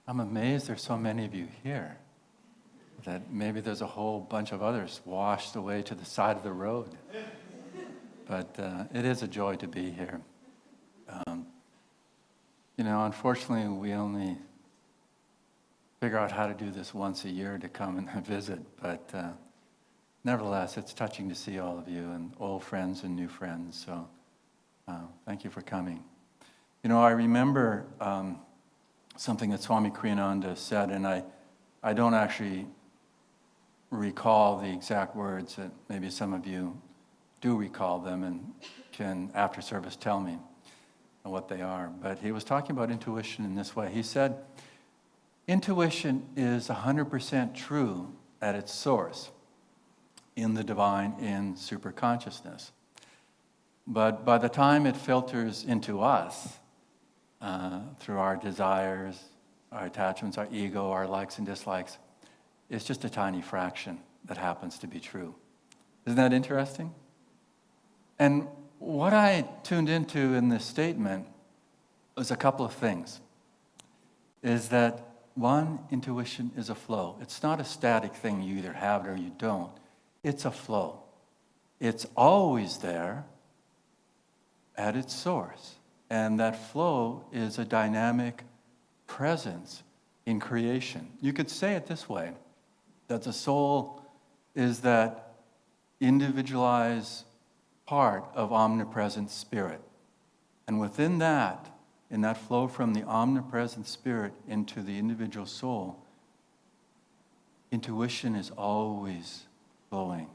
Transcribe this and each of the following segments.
I'm amazed there's so many of you here, that maybe there's a whole bunch of others washed away to the side of the road. But it is a joy to be here. Unfortunately, we only figure out how to do this once a year to come and visit, but nevertheless, it's touching to see all of you, and old friends and new friends, so thank you for coming. I remember something that Swami Kriyananda said, and I don't actually recall the exact words, that maybe some of you do recall them and can, after service, tell me what they are. But he was talking about intuition in this way. He said, intuition is 100% true at its source, in the divine, in superconsciousness. But by the time it filters into us, through our desires, our attachments, our ego, our likes and dislikes, it's just a tiny fraction that happens to be true. Isn't that interesting? And what I tuned into in this statement was a couple of things. Is that, one, intuition is a flow. It's not a static thing, you either have it or you don't. It's a flow. It's always there at its source. And that flow is a dynamic presence in creation. You could say it this way, that the soul is that individualized part of omnipresent spirit. And within that, in that flow from the omnipresent spirit into the individual soul, intuition is always flowing.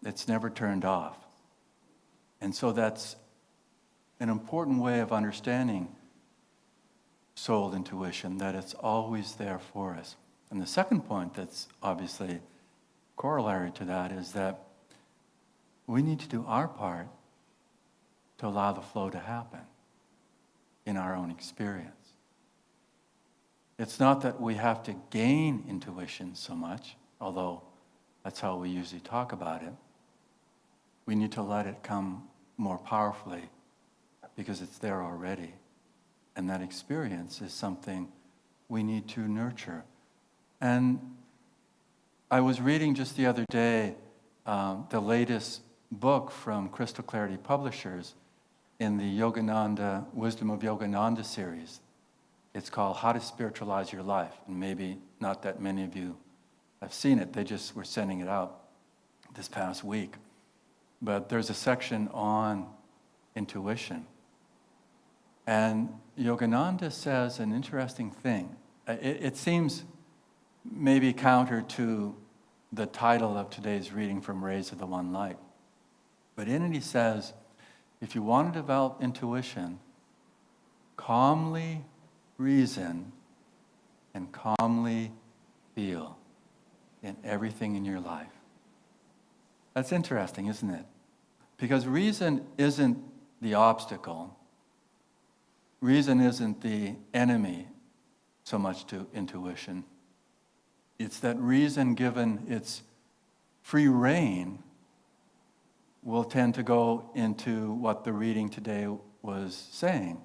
It's never turned off. And so that's an important way of understanding soul intuition, that it's always there for us. And the second point that's obviously corollary to that is that we need to do our part to allow the flow to happen in our own experience. It's not that we have to gain intuition so much, although that's how we usually talk about it. We need to let it come more powerfully because it's there already. And that experience is something we need to nurture. And I was reading just the other day the latest book from Crystal Clarity Publishers in the Yogananda, Wisdom of Yogananda series. It's called How to Spiritualize Your Life. And maybe not that many of you have seen it. They just were sending it out this past week. But there's a section on intuition. And Yogananda says an interesting thing. It seems maybe counter to the title of today's reading from Rays of the One Light. But in it he says, if you want to develop intuition, calmly reason and calmly feel in everything in your life. That's interesting, isn't it? Because reason isn't the obstacle. Reason isn't the enemy so much to intuition. It's that reason, given its free rein, will tend to go into what the reading today was saying,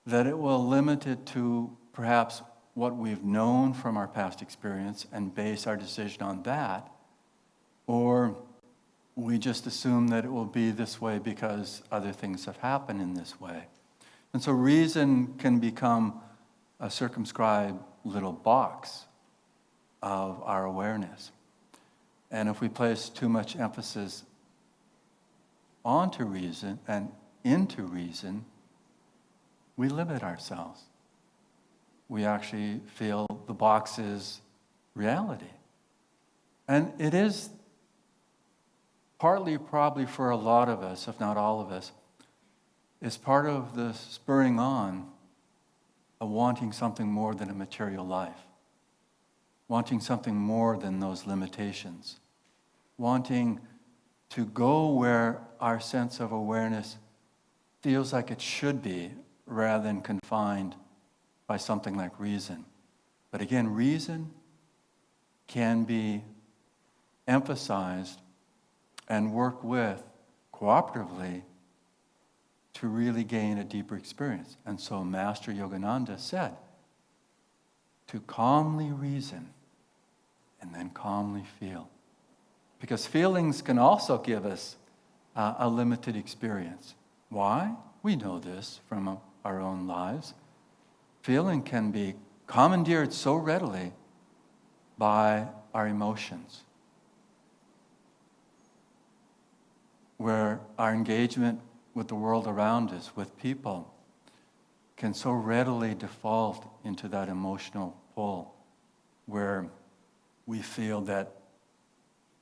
that it will limit it to perhaps what we've known from our past experience and base our decision on that, or we just assume that it will be this way because other things have happened in this way. And so reason can become a circumscribed little box of our awareness. And if we place too much emphasis onto reason and into reason, we limit ourselves. We actually feel the box is reality. And it is partly, probably for a lot of us, if not all of us, is part of the spurring on of wanting something more than a material life, wanting something more than those limitations, wanting to go where our sense of awareness feels like it should be rather than confined by something like reason. But again, reason can be emphasized and worked with cooperatively to really gain a deeper experience. And so Master Yogananda said, to calmly reason and then calmly feel. Because feelings can also give us a limited experience. Why? We know this from our own lives. Feeling can be commandeered so readily by our emotions, where our engagement with the world around us, with people, can so readily default into that emotional pull, where we feel that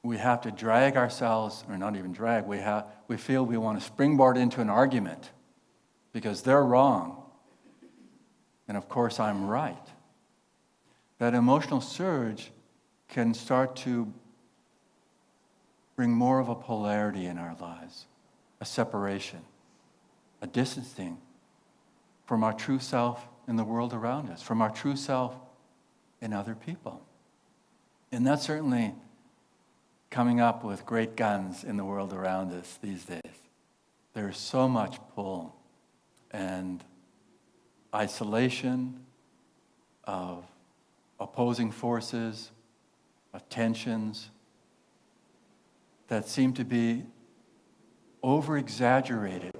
we have to drag ourselves, or not even drag, we feel we want to springboard into an argument because they're wrong, and of course I'm right. That emotional surge can start to bring more of a polarity in our lives, a separation, a distancing from our true self in the world around us, from our true self in other people. And that's certainly coming up with great guns in the world around us these days. There's so much pull and isolation of opposing forces, of tensions that seem to be over-exaggerated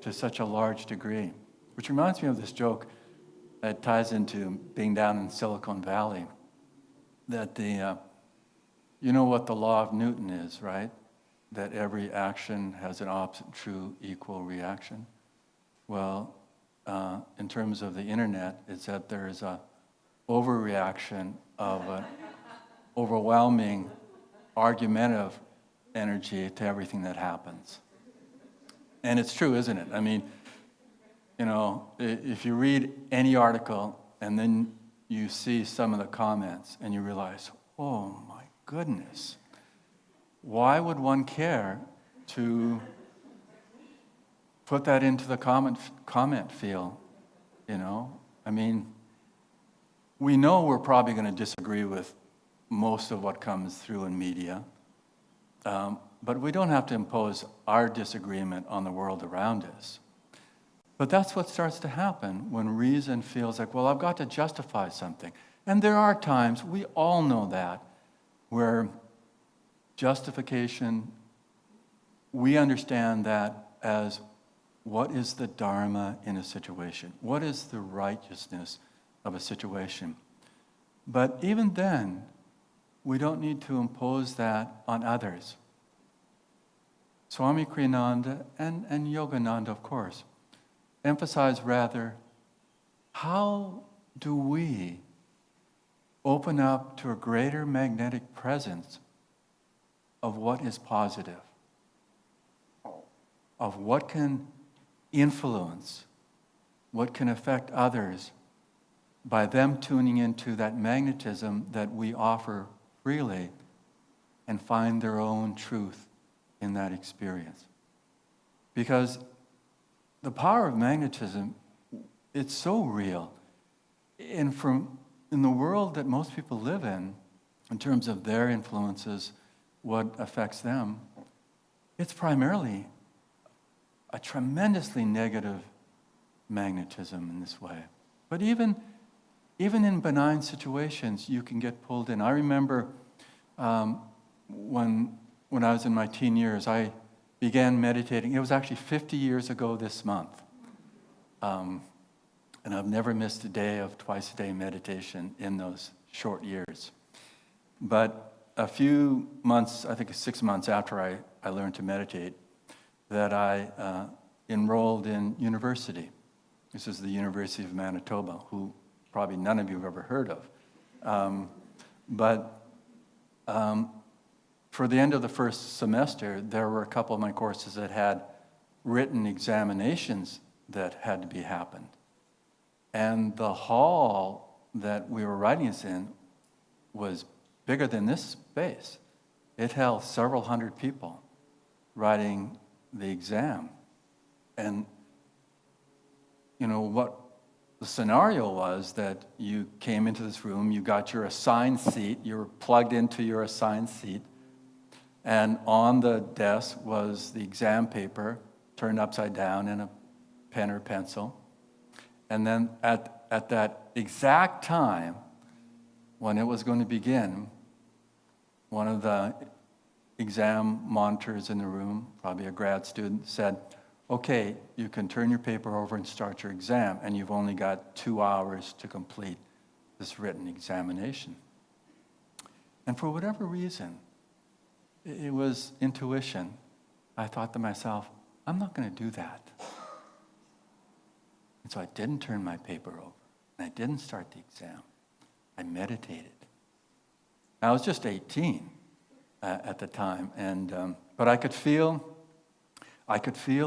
to such a large degree. Which reminds me of this joke that ties into being down in Silicon Valley, that you know what the law of Newton is, right? That every action has an opposite, true, equal reaction. Well, in terms of the internet, it's that there is a overreaction of an overwhelming argumentative energy to everything that happens. And it's true, isn't it? I mean, you know, if you read any article and then you see some of the comments and you realize, oh my goodness, why would one care to put that into the comment field, you know? I mean, we know we're probably going to disagree with most of what comes through in media, but we don't have to impose our disagreement on the world around us. But that's what starts to happen when reason feels like, well, I've got to justify something. And there are times, we all know that, where justification, we understand that as what is the dharma in a situation? What is the righteousness of a situation? But even then, we don't need to impose that on others. Swami Kriyananda and Yogananda, of course, emphasize rather, how do we open up to a greater magnetic presence of what is positive, of what can influence, what can affect others by them tuning into that magnetism that we offer freely and find their own truth in that experience. Because the power of magnetism, it's so real. And in the world that most people live in terms of their influences, what affects them, it's primarily a tremendously negative magnetism in this way. But even in benign situations, you can get pulled in. I remember when I was in my teen years, I began meditating. It was actually 50 years ago this month. And I've never missed a day of twice-a-day meditation in those short years. But a few months, I think 6 months after I learned to meditate, that I enrolled in university. This is the University of Manitoba, who probably none of you have ever heard of. But for the end of the first semester, there were a couple of my courses that had written examinations that had to be happened. And the hall that we were writing this in was bigger than this space. It held several hundred people writing the exam. And you know what the scenario was, that you came into this room, you got your assigned seat, you were plugged into your assigned seat, and on the desk was the exam paper turned upside down and a pen or pencil. And then at that exact time, when it was going to begin, one of the exam monitors in the room, probably a grad student, said, okay, you can turn your paper over and start your exam, and you've only got 2 hours to complete this written examination. And for whatever reason, it was intuition. I thought to myself, I'm not going to do that. And so I didn't turn my paper over, and I didn't start the exam. I meditated. I was just 18 at the time, and but I could feel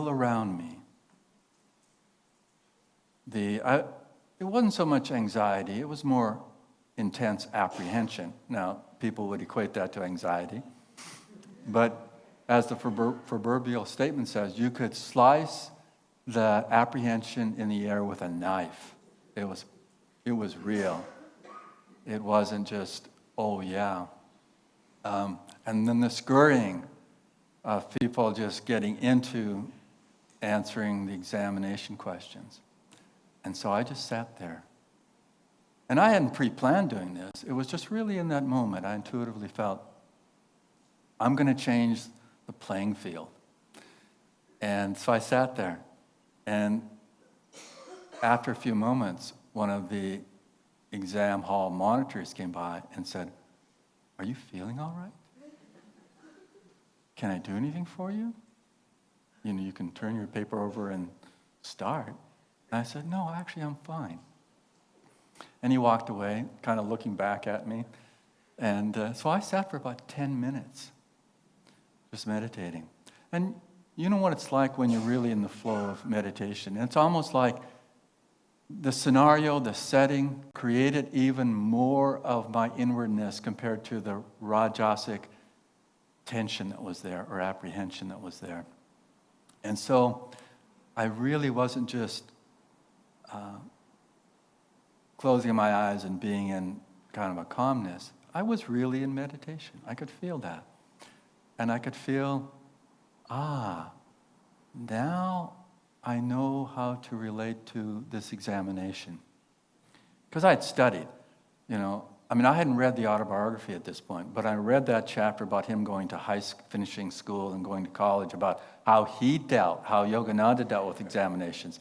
around me it wasn't so much anxiety, it was more intense apprehension. Now, people would equate that to anxiety, but as the proverbial statement says, you could slice the apprehension in the air with a knife. It was real. It wasn't just, oh yeah. And then the scurrying of people just getting into answering the examination questions. And so I just sat there. And I hadn't pre-planned doing this. It was just really in that moment I intuitively felt, I'm going to change the playing field. And so I sat there. And after a few moments, one of the exam hall monitors came by and said, are you feeling all right? Can I do anything for you? You can turn your paper over and start. And I said, no, actually, I'm fine. And he walked away, kind of looking back at me. And so I sat for about 10 minutes, just meditating. And you know what it's like when you're really in the flow of meditation. It's almost like the scenario, the setting, created even more of my inwardness compared to the rajasic tension that was there, or apprehension that was there. And so I really wasn't just closing my eyes and being in kind of a calmness. I was really in meditation. I could feel that. And I could feel, now I know how to relate to this examination. Because I had studied, I hadn't read the autobiography at this point, but I read that chapter about him going to finishing school and going to college, about how Yogananda dealt with examinations.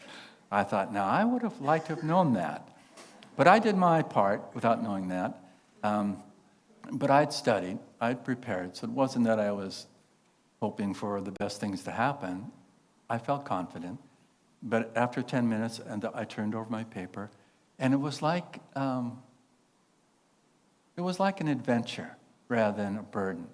I thought, now I would have liked to have known that. But I did my part without knowing that. But I'd studied, I'd prepared, so it wasn't that I was hoping for the best things to happen. I felt confident. But after 10 minutes, I turned over my paper, and it was like an adventure rather than a burden.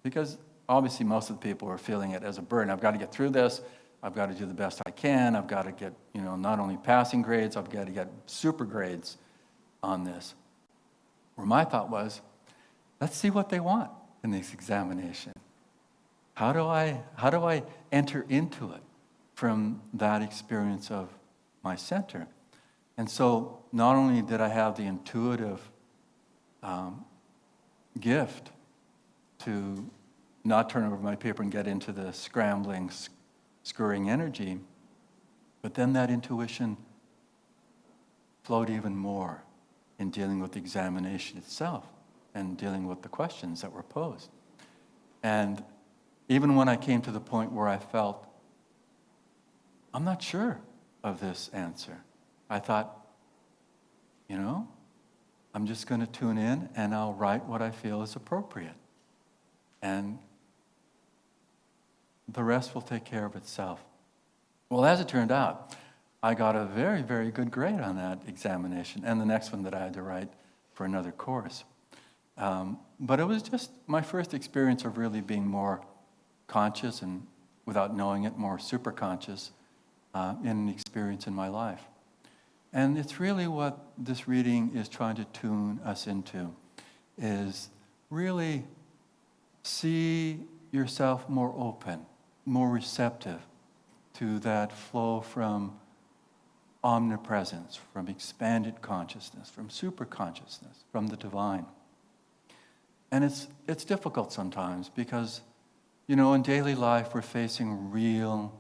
Because obviously most of the people were feeling it as a burden. I've got to get through this. I've got to do the best I can. I've got to get, not only passing grades, I've got to get super grades on this. Where my thought was, let's see what they want in this examination. How do I enter into it from that experience of my center? And so not only did I have the intuitive gift to not turn over my paper and get into the scrambling, scurrying energy, but then that intuition flowed even more in dealing with the examination itself and dealing with the questions that were posed. And even when I came to the point where I felt, I'm not sure of this answer, I thought, I'm just going to tune in and I'll write what I feel is appropriate. And the rest will take care of itself. Well, as it turned out, I got a very, very good grade on that examination and the next one that I had to write for another course. But it was just my first experience of really being more conscious and, without knowing it, more super conscious in an experience in my life. And it's really what this reading is trying to tune us into, is really see yourself more open, more receptive to that flow from omnipresence, from expanded consciousness, from super consciousness, from the divine. And it's difficult sometimes because, in daily life we're facing real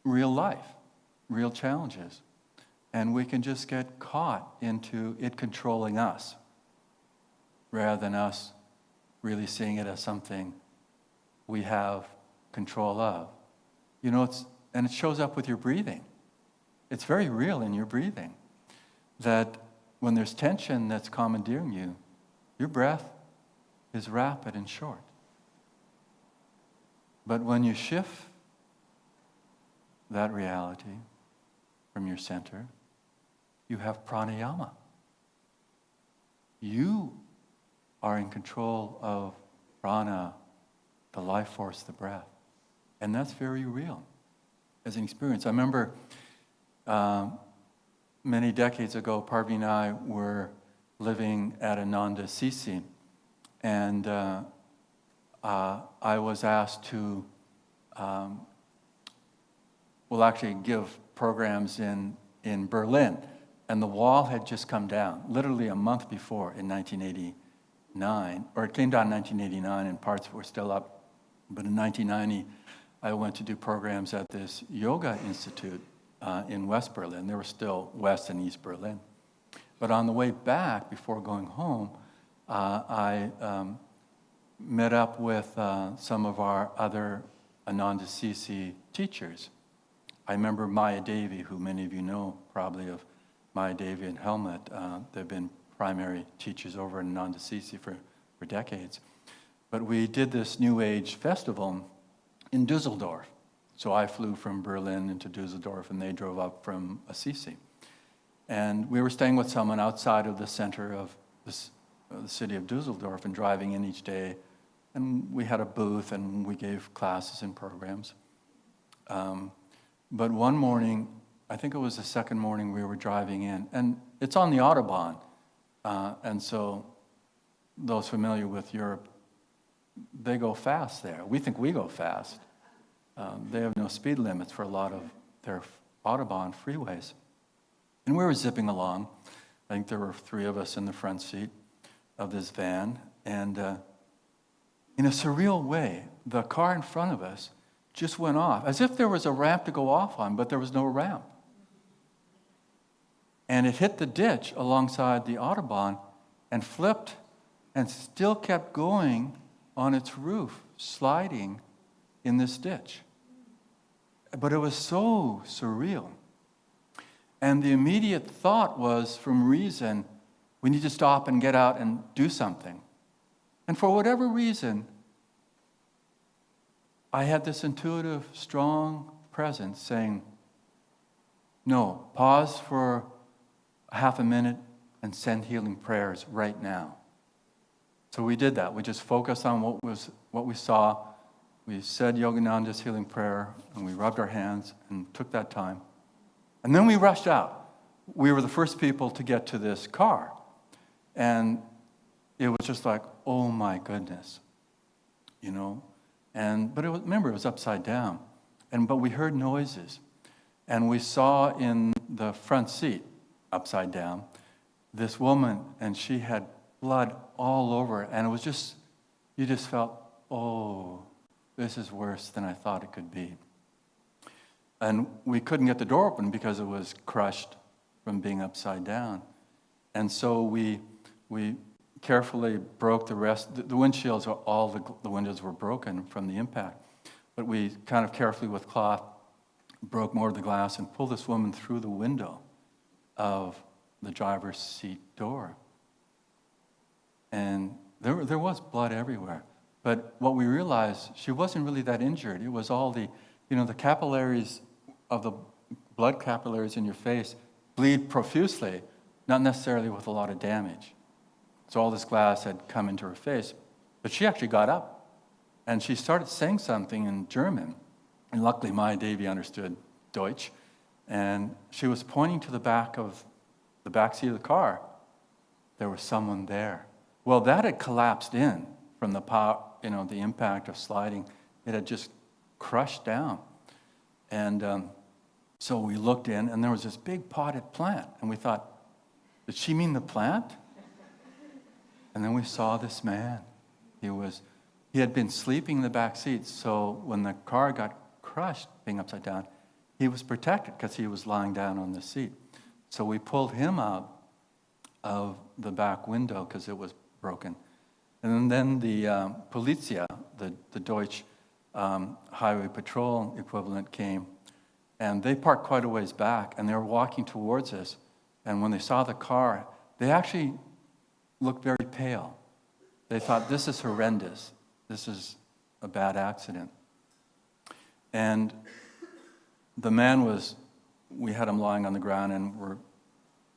life. real challenges. And we can just get caught into it controlling us rather than us really seeing it as something we have control of. You know, and it shows up with your breathing. It's very real in your breathing that when there's tension that's commandeering you, your breath is rapid and short. But when you shift that reality from your center, you have pranayama. You are in control of prana, the life force, the breath. And that's very real as an experience. I remember many decades ago, Parvati and I were living at Ananda Sisi, and I was asked to, actually give programs in Berlin. And the wall had just come down, literally a month before in 1989, or it came down in 1989 and parts were still up. But in 1990, I went to do programs at this yoga institute in West Berlin. There were still West and East Berlin. But on the way back, before going home, I met up with some of our other Ananda Sisi teachers. I remember Maya Devi, who many of you know probably of Maya Devi and Helmut. They've been primary teachers over in Ananda Sisi for decades. But we did this New Age festival in Düsseldorf. So I flew from Berlin into Düsseldorf, and they drove up from Assisi. And we were staying with someone outside of the center of the city of Düsseldorf and driving in each day. And we had a booth, and we gave classes and programs. But one morning, I think it was the second morning we were driving in, and it's on the Autobahn. And so those familiar with Europe, they go fast there. We think we go fast. They have no speed limits for a lot of their Autobahn freeways. And we were zipping along. I think there were 3 of us in the front seat of this van. And in a surreal way, the car in front of us just went off, as if there was a ramp to go off on, but there was no ramp. And it hit the ditch alongside the Autobahn and flipped and still kept going on its roof, sliding in this ditch. But it was so surreal. And the immediate thought was, from reason, we need to stop and get out and do something. And for whatever reason, I had this intuitive, strong presence saying, no, pause for half a minute and send healing prayers right now. So we did that. We just focused on what we saw. We said Yogananda's healing prayer, and we rubbed our hands and took that time. And then we rushed out. We were the first people to get to this car. And it was just like, oh my goodness, you know. But remember, it was upside down. But we heard noises. And we saw in the front seat, upside down, this woman, and she had blood all over. And it was just, you just felt, oh, this is worse than I thought it could be. And we couldn't get the door open because it was crushed from being upside down. And so we carefully broke the rest. The windshields, all the windows were broken from the impact. But we kind of carefully with cloth broke more of the glass and pulled this woman through the window of the driver's seat door. And there was blood everywhere. But what we realized, she wasn't really that injured. It was all the capillaries of the blood capillaries in your face bleed profusely, not necessarily with a lot of damage. So all this glass had come into her face. But she actually got up, and she started saying something in German. And luckily, Maya Devi understood Deutsch, and she was pointing to the back seat of the car. There was someone there. Well, that had collapsed in from the power, the impact of sliding. It had just crushed down. And so we looked in, and there was this big potted plant. And we thought, did she mean the plant? And then we saw this man. He had been sleeping in the back seat, so when the car got crushed, being upside down, he was protected because he was lying down on the seat. So we pulled him out of the back window because it was broken. And then the Polizia, the Deutsch highway patrol equivalent came, and they parked quite a ways back, and they were walking towards us. And when they saw the car, they actually looked very pale. They thought, this is horrendous. This is a bad accident. And the man we had him lying on the ground, and we're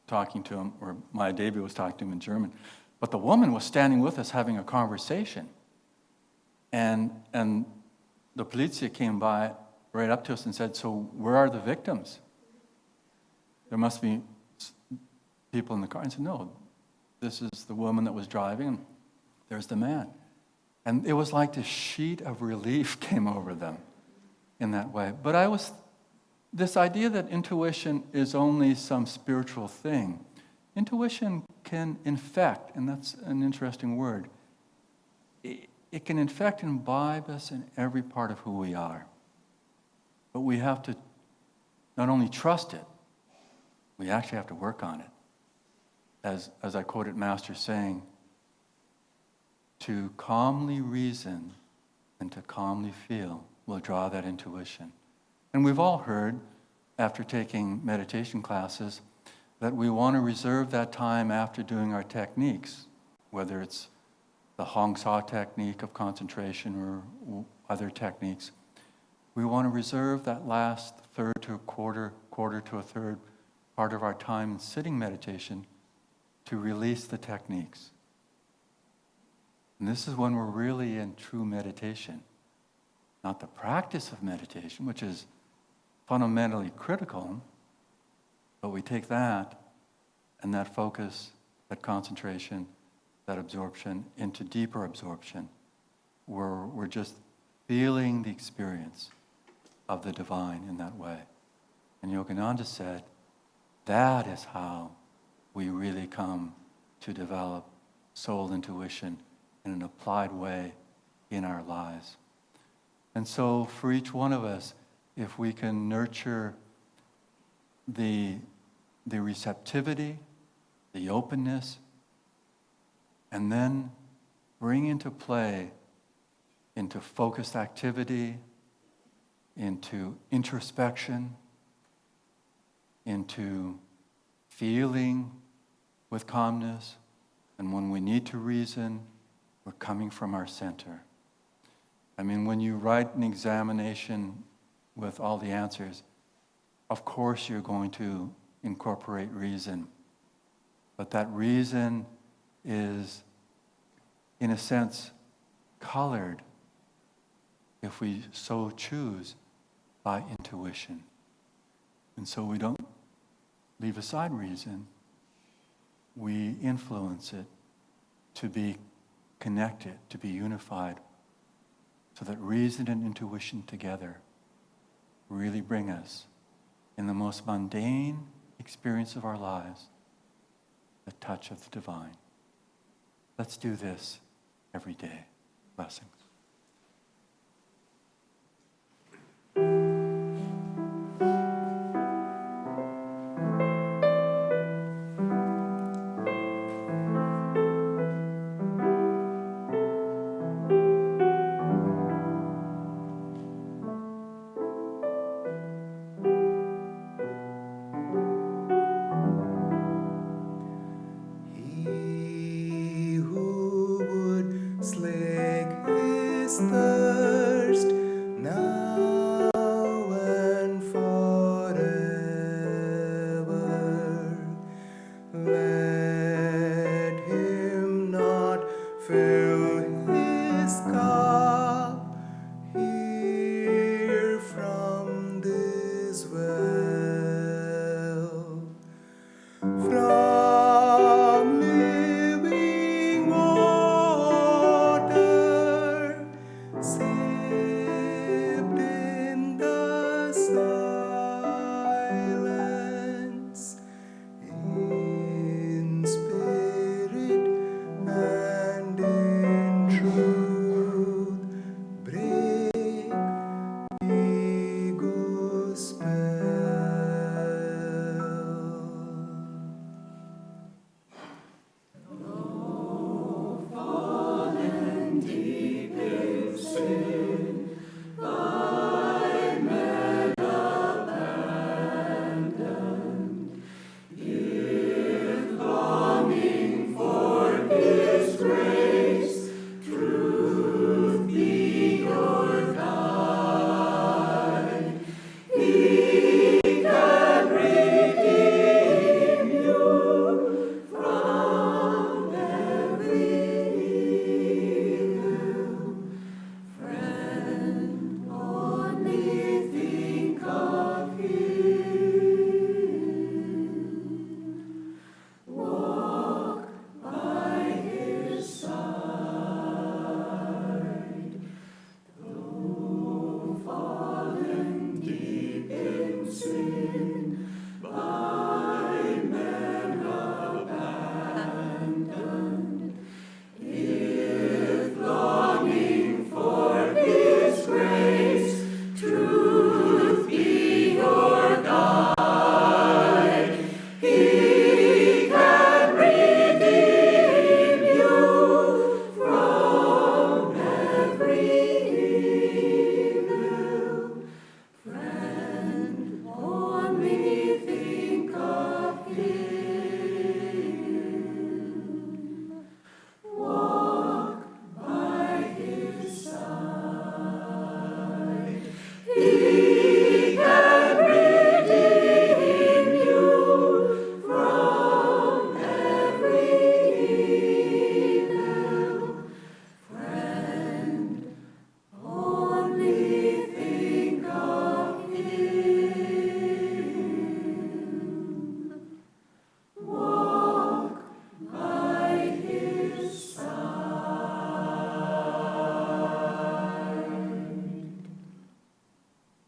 talking to him, or Maya Devi was talking to him in German. But the woman was standing with us having a conversation. And the Polizia came by right up to us and said, so where are the victims? There must be people in the car. And I said, no, this is the woman that was driving, and there's the man. And it was like this sheet of relief came over them in that way. But this idea that intuition is only some spiritual thing, intuition can infect, and that's an interesting word. It can infect and imbibe us in every part of who we are. But we have to not only trust it, we actually have to work on it. As I quoted Master saying, to calmly reason and to calmly feel will draw that intuition. And we've all heard, after taking meditation classes, that we want to reserve that time after doing our techniques, whether it's the Hong Sa technique of concentration or other techniques. We want to reserve that last third to a quarter to a third part of our time in sitting meditation to release the techniques. And this is when we're really in true meditation, not the practice of meditation, which is fundamentally critical, but we take that and that focus, that concentration, that absorption into deeper absorption, where we're just feeling the experience of the divine in that way. And Yogananda said, that is how we really come to develop soul intuition in an applied way in our lives. And so for each one of us, if we can nurture the receptivity, the openness, and then bring into play, into focused activity, into introspection, into feeling with calmness, and when we need to reason, we're coming from our center. I mean, when you write an examination with all the answers, of course you're going to incorporate reason. But that reason is, in a sense, colored, if we so choose, by intuition. And so we don't leave aside reason. We influence it to be connected, to be unified, so that reason and intuition together really bring us, in the most mundane experience of our lives, the touch of the divine. Let's do this every day. Blessings.